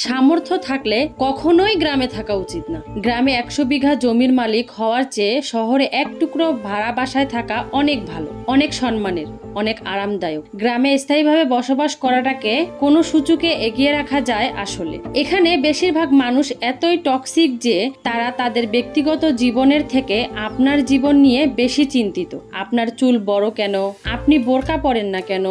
সামর্থ্য থাকলে কখনোই গ্রামে থাকা উচিত না। গ্রামে 100 বিঘা জমির মালিক হওয়ার চেয়ে শহরে এক টুকরো ভাড়া বাসায় থাকা অনেক ভালো, অনেক সম্মানের, অনেক আরামদায়ক। গ্রামে স্থায়ীভাবে বসবাস করাটাকে কোনো সূচকে এগিয়ে রাখা যায়। আসলে এখানে বেশিরভাগ মানুষ এতই টক্সিক যে তারা তাদের ব্যক্তিগত জীবনের থেকে আপনার জীবন নিয়ে বেশি চিন্তিত। আপনার চুল বড় কেন, আপনি বোরকা পরেন না কেন,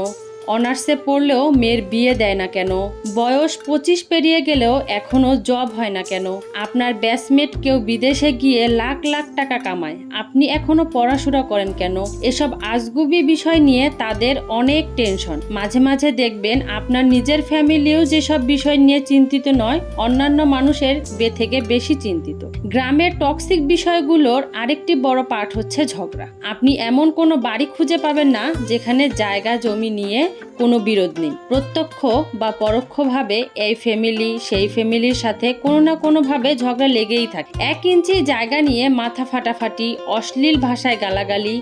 অনার্সে পড়লেও মেয়ের বিয়ে দেয় না কেন, বয়স 25 পেরিয়ে গেলেও এখনো জব হয় না কেন, আপনার ব্যাচমেট কেউ বিদেশে গিয়ে লাখ লাখ টাকা কামায়, আপনি এখনো পড়াশোনা করেন কেন, এসব আজগুবি বিষয় নিয়ে তাদের অনেক টেনশন। মাঝে মাঝে দেখবেন আপনার নিজের ফ্যামিলিও যেসব বিষয় নিয়ে চিন্তিত নয়, অন্যান্য মানুষের থেকে বেশি চিন্তিত। গ্রামের টক্সিক বিষয়গুলোর আরেকটি বড় পার্ট হচ্ছে ঝগড়া। আপনি এমন কোনো বাড়ি খুঁজে পাবেন না যেখানে জায়গা জমি নিয়ে কোনো বিরোধ নেই। প্রত্যক্ষ বা পরোক্ষভাবে এই ফ্যামিলি সেই ফ্যামিলির সাথে কোনো না কোনোভাবে ঝগড়া লেগেই থাকে। 1 ইঞ্চি জায়গা নিয়ে মাথা ফাটাফাটি, অশ্লীল ভাষায় গালাগালি,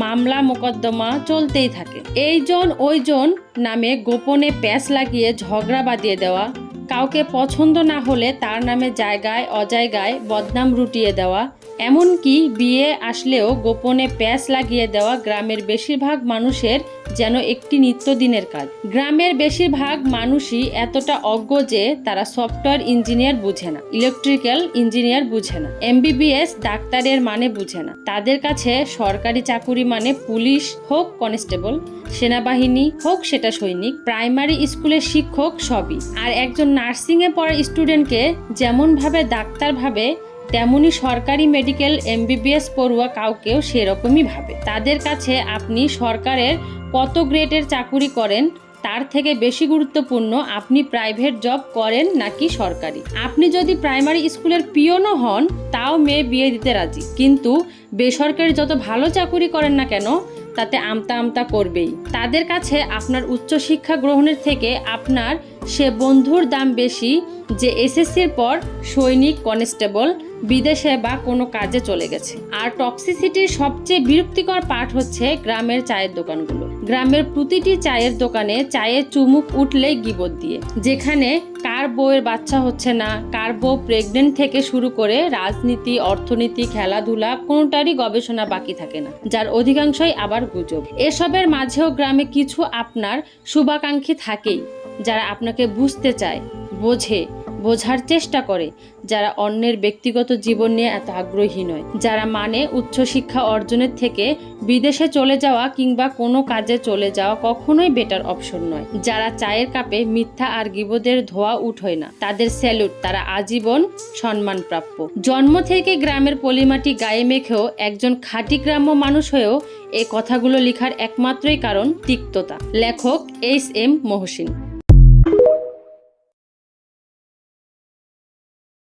মামলা মোকদ্দমা চলতেই থাকে। এইজন ওইজন নামে গোপনে প্যাঁচ লাগিয়ে ঝগড়া বাঁধিয়ে দেওয়া, কাউকে পছন্দ না হলে তার নামে জায়গায় অজায়গায় বদনাম রুটিয়ে দেওয়া, এমনকি বিয়ে আসলেও গোপনে প্যাঁচ লাগিয়ে দেওয়া গ্রামের বেশিরভাগ মানুষের যেন একটি নিত্যদিনের কাজ। গ্রামের বেশিরভাগ মানুষই এতটা অজ্ঞ যে তারা সফটওয়্যার ইঞ্জিনিয়ার বুঝে না, ইলেকট্রিক্যাল ইঞ্জিনিয়ার বুঝে না, MBBS ডাক্তারের মানে বুঝে না। তাদের কাছে সরকারি চাকুরি মানে পুলিশ হোক কনস্টেবল, সেনাবাহিনী হোক সেটা সৈনিক, প্রাইমারি স্কুলের শিক্ষক সবই। আর একজন নার্সিংয়ে পড়া স্টুডেন্টকে যেমন ভাবে ডাক্তার ভাবে, তেমনি সরকারি মেডিকেল MBBS পড়ুয়া কাউকেও সেরকমই ভাবে। তাদের কাছে আপনি সরকারের কত গ্রেডের চাকুরি করেন তার থেকে বেশি গুরুত্বপূর্ণ আপনি প্রাইভেট জব করেন নাকি সরকারি। আপনি যদি প্রাইমারি স্কুলের পিয়নও হন তাও মেয়ে বিয়ে দিতে রাজি, কিন্তু বেসরকারি যত ভালো চাকুরি করেন না কেন তাতে আমতা আমতা করবেই। তাদের কাছে আপনার উচ্চশিক্ষা গ্রহণের থেকে আপনার সে বন্ধুর দাম বেশি যে SSCর পর সৈনিক কনস্টেবল বিদেশে বা কোনো কাজে চলে গেছে। আর টক্সিসিটির সবচেয়ে বিরক্তিকর পার্ট হচ্ছে গ্রামের চায়ের দোকানগুলো। গ্রামের প্রতিটি চায়ের দোকানে চায়ে চুমুক উঠলেই গিবত দিয়ে, যেখানে কার বউয়ের বাচ্চা হচ্ছে না, কার বউ প্রেগনেন্ট থেকে শুরু করে রাজনীতি, অর্থনীতি, খেলাধুলা কোনোটারই গবেষণা বাকি থাকে না, যার অধিকাংশই আবার গুজব। এসবের মাঝেও গ্রামে কিছু আপনার শুভাকাঙ্ক্ষী থাকেই, যারা আপনাকে বুঝতে চায়, বোঝার চেষ্টা করে, যারা অন্যের ব্যক্তিগত জীবন নিয়ে এত আগ্রহী নয়, যারা মানে উচ্চশিক্ষা অর্জনের থেকে বিদেশে চলে যাওয়া কিংবা কোনো কাজে চলে যাওয়া কখনোই বেটার অপশন নয়, যারা চায়ের কাপে মিথ্যা আর গিবদের ধোয়া উঠোয় না, তাদের স্যালুট, তারা আজীবন সম্মানপ্রাপ্য। জন্ম থেকে গ্রামের পলিমাটি গায়ে মেখেও একজন খাঁটি গ্রাম্য মানুষ হয়েও এই কথাগুলো লেখার একমাত্রই কারণ তিক্ততা। লেখক SM মহসিন।